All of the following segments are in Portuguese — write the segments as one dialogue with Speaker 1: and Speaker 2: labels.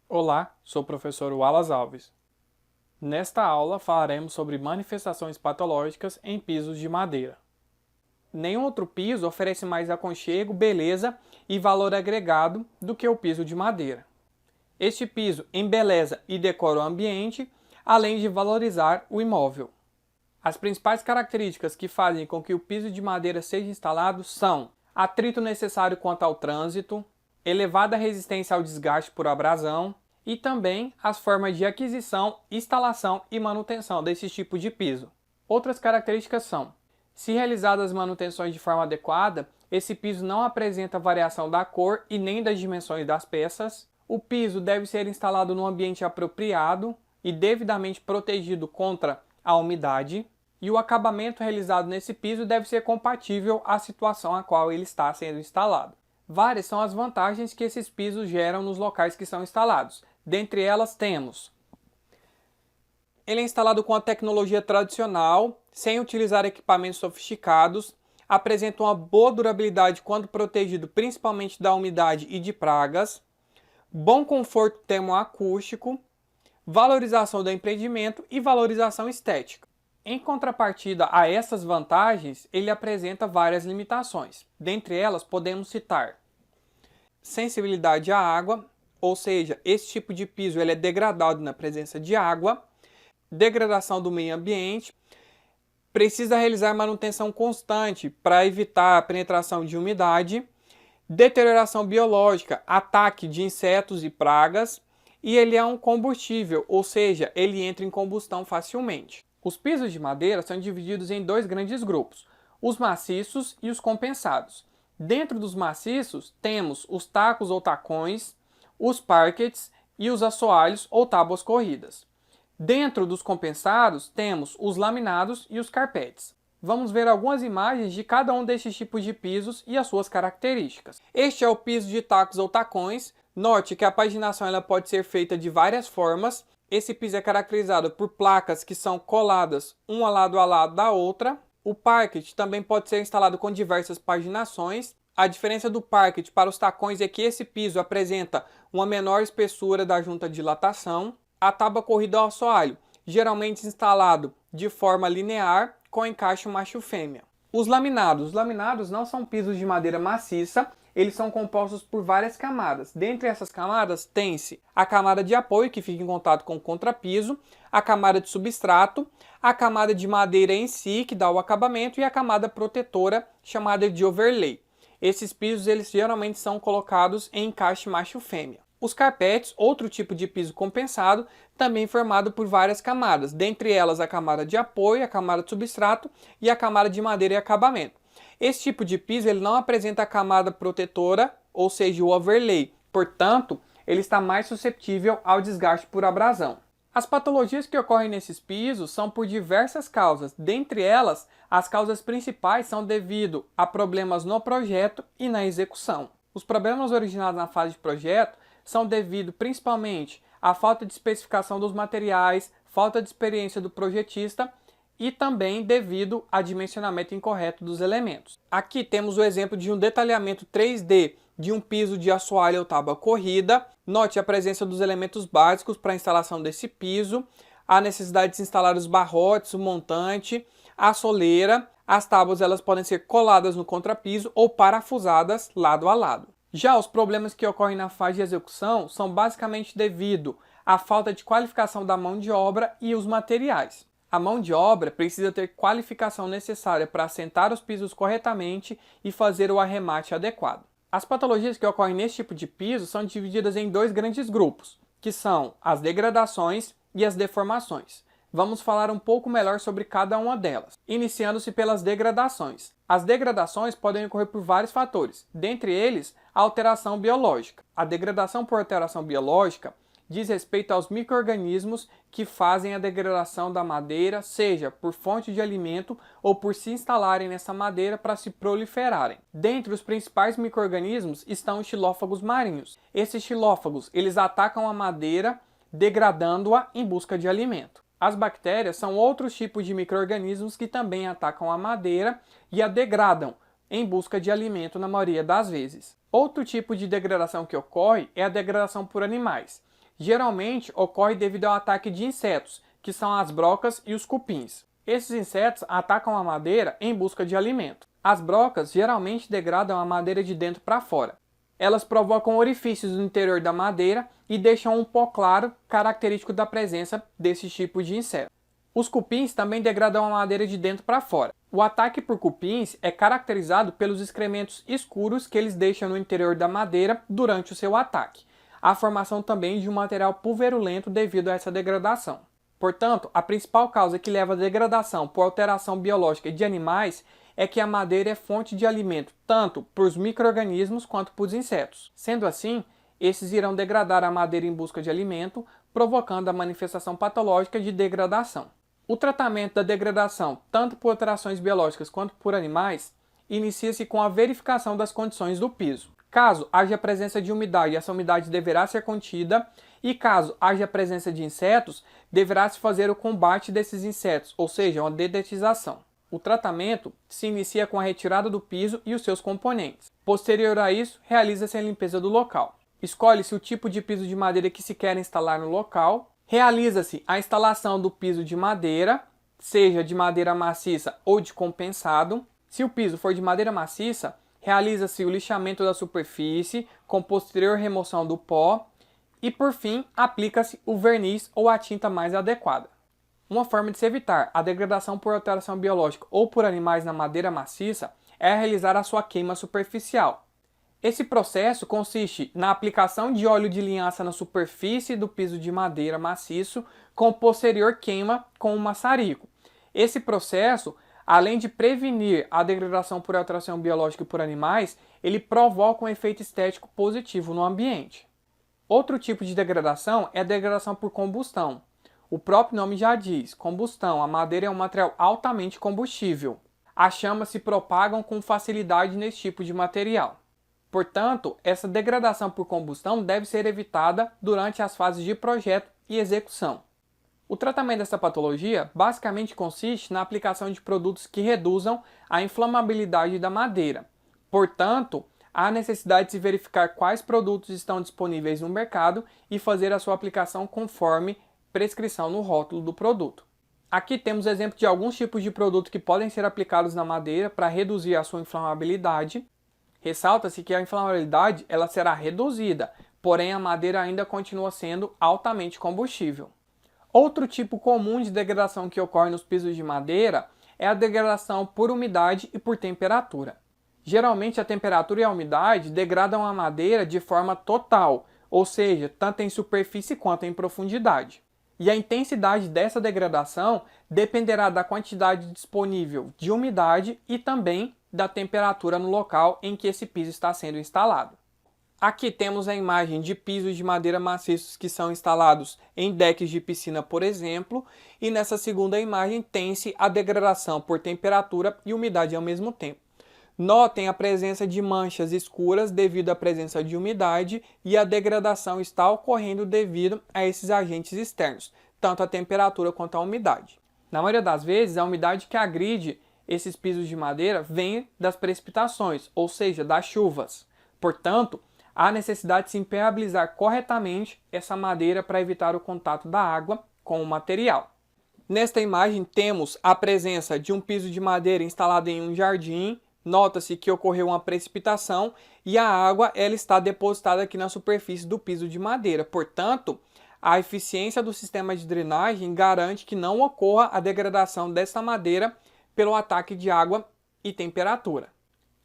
Speaker 1: Olá, sou o professor Wallace Alves. Nesta aula falaremos sobre manifestações patológicas em pisos de madeira. Nenhum outro piso oferece mais aconchego, beleza e valor agregado do que o piso de madeira. Este piso embeleza e decora o ambiente, além de valorizar o imóvel. As principais características que fazem com que o piso de madeira seja instalado são atrito necessário quanto ao trânsito, elevada resistência ao desgaste por abrasão e também as formas de aquisição, instalação e manutenção desse tipo de piso. Outras características são: se realizadas as manutenções de forma adequada, esse piso não apresenta variação da cor e nem das dimensões das peças. O piso deve ser instalado num ambiente apropriado e devidamente protegido contra a umidade. E o acabamento realizado nesse piso deve ser compatível à situação a qual ele está sendo instalado. Várias são as vantagens que esses pisos geram nos locais que são instalados. Dentre elas temos: ele é instalado com a tecnologia tradicional, sem utilizar equipamentos sofisticados, apresenta uma boa durabilidade quando protegido principalmente da umidade e de pragas, bom conforto termoacústico, valorização do empreendimento e valorização estética. Em contrapartida a essas vantagens, ele apresenta várias limitações. Dentre elas, podemos citar sensibilidade à água, ou seja, esse tipo de piso ele é degradado na presença de água, degradação do meio ambiente, precisa realizar manutenção constante para evitar a penetração de umidade, deterioração biológica, ataque de insetos e pragas, e ele é um combustível, ou seja, ele entra em combustão facilmente. Os pisos de madeira são divididos em dois grandes grupos, os maciços e os compensados. Dentro dos maciços, temos os tacos ou tacões, os parquets e os assoalhos ou tábuas corridas. Dentro dos compensados, temos os laminados e os carpetes. Vamos ver algumas imagens de cada um destes tipos de pisos e as suas características. Este é o piso de tacos ou tacões. Note que a paginação ela pode ser feita de várias formas. Esse piso é caracterizado por placas que são coladas uma lado a lado da outra. O parquet também pode ser instalado com diversas paginações. A diferença do parquet para os tacões é que esse piso apresenta uma menor espessura da junta de dilatação. A tábua corrida ao assoalho, geralmente instalado de forma linear com encaixe macho-fêmea. Os laminados não são pisos de madeira maciça, eles são compostos por várias camadas. Dentre essas camadas tem-se a camada de apoio, que fica em contato com o contrapiso, a camada de substrato, a camada de madeira em si, que dá o acabamento, e a camada protetora, chamada de overlay. Esses pisos eles geralmente são colocados em encaixe macho-fêmea. Os carpetes, outro tipo de piso compensado, também formado por várias camadas, dentre elas a camada de apoio, a camada de substrato e a camada de madeira e acabamento. Esse tipo de piso ele não apresenta a camada protetora, ou seja, o overlay, portanto, ele está mais suscetível ao desgaste por abrasão. As patologias que ocorrem nesses pisos são por diversas causas, dentre elas, as causas principais são devido a problemas no projeto e na execução. Os problemas originados na fase de projeto são devido principalmente à falta de especificação dos materiais, falta de experiência do projetista e também devido a dimensionamento incorreto dos elementos. Aqui temos o exemplo de um detalhamento 3D de um piso de assoalho ou tábua corrida. Note a presença dos elementos básicos para a instalação desse piso, a necessidade de se instalar os barrotes, o montante, a soleira. As tábuas elas podem ser coladas no contrapiso ou parafusadas lado a lado. Já os problemas que ocorrem na fase de execução são basicamente devido à falta de qualificação da mão de obra e os materiais. A mão de obra precisa ter qualificação necessária para assentar os pisos corretamente e fazer o arremate adequado. As patologias que ocorrem nesse tipo de piso são divididas em dois grandes grupos, que são as degradações e as deformações. Vamos falar um pouco melhor sobre cada uma delas, iniciando-se pelas degradações. As degradações podem ocorrer por vários fatores, dentre eles a alteração biológica. A degradação por alteração biológica diz respeito aos micro-organismos que fazem a degradação da madeira, seja por fonte de alimento ou por se instalarem nessa madeira para se proliferarem. Dentre os principais micro-organismos estão os xilófagos marinhos. Esses xilófagos eles atacam a madeira, degradando-a em busca de alimento. As bactérias são outros tipos de micro-organismos que também atacam a madeira e a degradam, em busca de alimento na maioria das vezes. Outro tipo de degradação que ocorre é a degradação por animais. Geralmente ocorre devido ao ataque de insetos, que são as brocas e os cupins. Esses insetos atacam a madeira em busca de alimento. As brocas geralmente degradam a madeira de dentro para fora. Elas provocam orifícios no interior da madeira e deixam um pó claro, característico da presença desse tipo de inseto. Os cupins também degradam a madeira de dentro para fora. O ataque por cupins é caracterizado pelos excrementos escuros que eles deixam no interior da madeira durante o seu ataque. A formação também de um material pulverulento devido a essa degradação. Portanto, a principal causa que leva à degradação por alteração biológica de animais é que a madeira é fonte de alimento tanto para os micro-organismos quanto para os insetos. Sendo assim, esses irão degradar a madeira em busca de alimento, provocando a manifestação patológica de degradação. O tratamento da degradação, tanto por alterações biológicas quanto por animais, inicia-se com a verificação das condições do piso. Caso haja presença de umidade, essa umidade deverá ser contida, e caso haja presença de insetos, deverá se fazer o combate desses insetos, ou seja, uma dedetização. O tratamento se inicia com a retirada do piso e os seus componentes. Posterior a isso, realiza-se a limpeza do local. Escolhe-se o tipo de piso de madeira que se quer instalar no local. Realiza-se a instalação do piso de madeira, seja de madeira maciça ou de compensado. Se o piso for de madeira maciça, realiza-se o lixamento da superfície, com posterior remoção do pó. E por fim, aplica-se o verniz ou a tinta mais adequada. Uma forma de se evitar a degradação por alteração biológica ou por animais na madeira maciça é realizar a sua queima superficial. Esse processo consiste na aplicação de óleo de linhaça na superfície do piso de madeira maciço com posterior queima com um maçarico. Esse processo, além de prevenir a degradação por alteração biológica por animais, ele provoca um efeito estético positivo no ambiente. Outro tipo de degradação é a degradação por combustão. O próprio nome já diz, combustão. A madeira é um material altamente combustível. As chamas se propagam com facilidade nesse tipo de material. Portanto, essa degradação por combustão deve ser evitada durante as fases de projeto e execução. O tratamento dessa patologia basicamente consiste na aplicação de produtos que reduzam a inflamabilidade da madeira. Portanto, há necessidade de se verificar quais produtos estão disponíveis no mercado e fazer a sua aplicação conforme prescrição no rótulo do produto. Aqui temos exemplo de alguns tipos de produto que podem ser aplicados na madeira para reduzir a sua inflamabilidade. Ressalta-se que a inflamabilidade ela será reduzida, porém a madeira ainda continua sendo altamente combustível. Outro tipo comum de degradação que ocorre nos pisos de madeira é a degradação por umidade e por temperatura. Geralmente a temperatura e a umidade degradam a madeira de forma total, ou seja, tanto em superfície quanto em profundidade. E a intensidade dessa degradação dependerá da quantidade disponível de umidade e também da temperatura no local em que esse piso está sendo instalado. Aqui temos a imagem de pisos de madeira maciços que são instalados em decks de piscina, por exemplo, e nessa segunda imagem tem-se a degradação por temperatura e umidade ao mesmo tempo. Notem a presença de manchas escuras devido à presença de umidade e a degradação está ocorrendo devido a esses agentes externos, tanto a temperatura quanto a umidade. Na maioria das vezes, a umidade que agride esses pisos de madeira vem das precipitações, ou seja, das chuvas. Portanto, há necessidade de se impermeabilizar corretamente essa madeira para evitar o contato da água com o material. Nesta imagem temos a presença de um piso de madeira instalado em um jardim. Nota-se que ocorreu uma precipitação e a água ela está depositada aqui na superfície do piso de madeira. Portanto, a eficiência do sistema de drenagem garante que não ocorra a degradação dessa madeira pelo ataque de água e temperatura.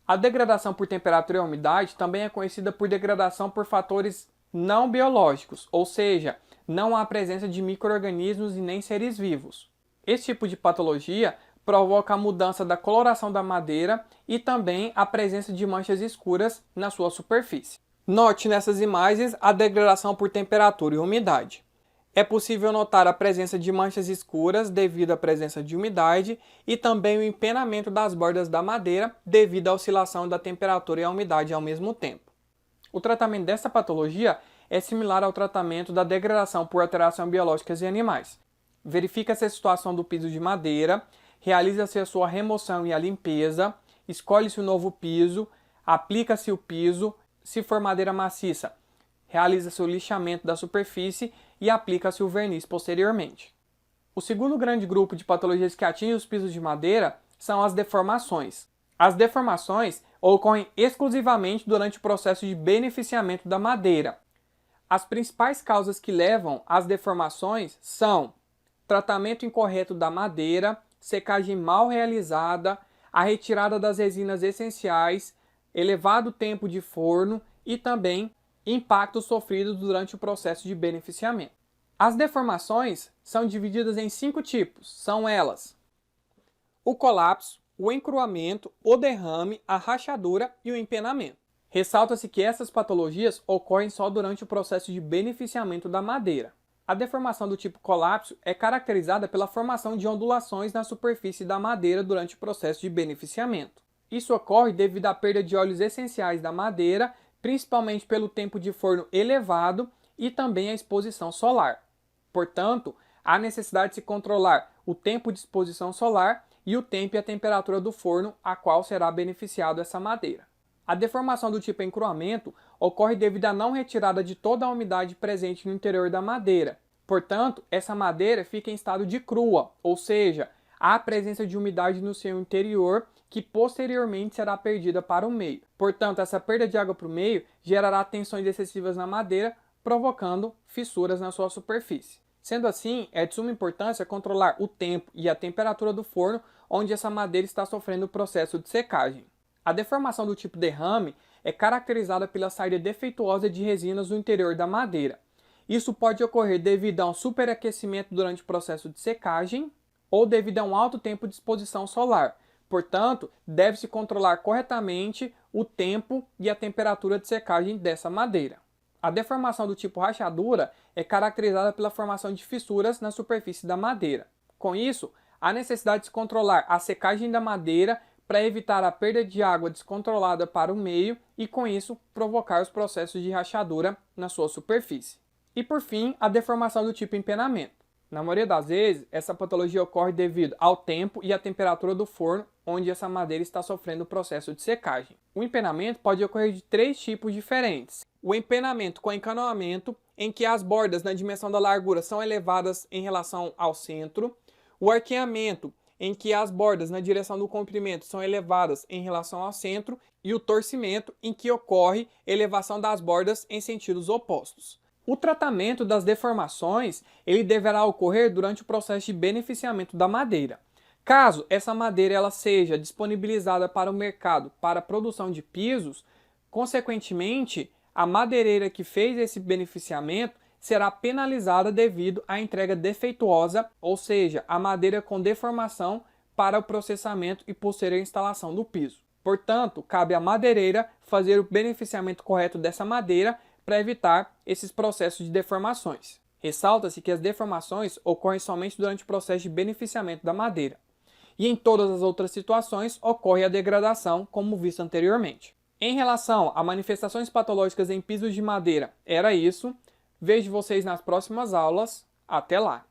Speaker 1: A degradação por temperatura e umidade também é conhecida por degradação por fatores não biológicos, ou seja, não há presença de micro-organismos e nem seres vivos. Esse tipo de patologia provoca a mudança da coloração da madeira e também a presença de manchas escuras na sua superfície. Note nessas imagens a degradação por temperatura e umidade. É possível notar a presença de manchas escuras devido à presença de umidade e também o empenamento das bordas da madeira devido à oscilação da temperatura e a umidade ao mesmo tempo. O tratamento dessa patologia é similar ao tratamento da degradação por alteração biológicas em animais. verifica-se a situação do piso de madeira, realiza-se a sua remoção e a limpeza, escolhe-se o novo piso, aplica-se o piso, se for madeira maciça, realiza-se o lixamento da superfície e aplica-se o verniz posteriormente. O segundo grande grupo de patologias que atinge os pisos de madeira são as deformações. As deformações ocorrem exclusivamente durante o processo de beneficiamento da madeira. As principais causas que levam às deformações são tratamento incorreto da madeira, secagem mal realizada, a retirada das resinas essenciais, elevado tempo de forno e também impactos sofridos durante o processo de beneficiamento. As deformações são divididas em 5 tipos, são elas: o colapso, o encruamento, o derrame, a rachadura e o empenamento. Ressalta-se que essas patologias ocorrem só durante o processo de beneficiamento da madeira. A deformação do tipo colapso é caracterizada pela formação de ondulações na superfície da madeira durante o processo de beneficiamento. Isso ocorre devido à perda de óleos essenciais da madeira, principalmente pelo tempo de forno elevado e também a exposição solar. Portanto, há necessidade de se controlar o tempo de exposição solar e o tempo e a temperatura do forno a qual será beneficiado essa madeira. A deformação do tipo encruamento ocorre devido à não retirada de toda a umidade presente no interior da madeira. Portanto, essa madeira fica em estado de crua, ou seja, há a presença de umidade no seu interior que posteriormente será perdida para o meio. Portanto, essa perda de água para o meio gerará tensões excessivas na madeira, provocando fissuras na sua superfície. Sendo assim, é de suma importância controlar o tempo e a temperatura do forno onde essa madeira está sofrendo o processo de secagem. A deformação do tipo derrame é caracterizada pela saída defeituosa de resinas no interior da madeira. Isso pode ocorrer devido a um superaquecimento durante o processo de secagem ou devido a um alto tempo de exposição solar. Portanto, deve-se controlar corretamente o tempo e a temperatura de secagem dessa madeira. A deformação do tipo rachadura é caracterizada pela formação de fissuras na superfície da madeira. Com isso, há necessidade de se controlar a secagem da madeira para evitar a perda de água descontrolada para o meio e, com isso, provocar os processos de rachadura na sua superfície. E, por fim, a deformação do tipo empenamento. Na maioria das vezes, essa patologia ocorre devido ao tempo e à temperatura do forno onde essa madeira está sofrendo o processo de secagem. O empenamento pode ocorrer de 3 tipos diferentes. O empenamento com encanoamento, em que as bordas na dimensão da largura são elevadas em relação ao centro. O arqueamento, em que as bordas na direção do comprimento são elevadas em relação ao centro, e o torcimento, em que ocorre elevação das bordas em sentidos opostos. O tratamento das deformações ele deverá ocorrer durante o processo de beneficiamento da madeira. Caso essa madeira ela seja disponibilizada para o mercado para a produção de pisos, consequentemente, a madeireira que fez esse beneficiamento será penalizada devido à entrega defeituosa, ou seja, a madeira com deformação para o processamento e posterior instalação do piso. Portanto, cabe à madeireira fazer o beneficiamento correto dessa madeira para evitar esses processos de deformações. Ressalta-se que as deformações ocorrem somente durante o processo de beneficiamento da madeira. E em todas as outras situações ocorre a degradação, como visto anteriormente. Em relação a manifestações patológicas em pisos de madeira, era isso. Vejo vocês nas próximas aulas. Até lá!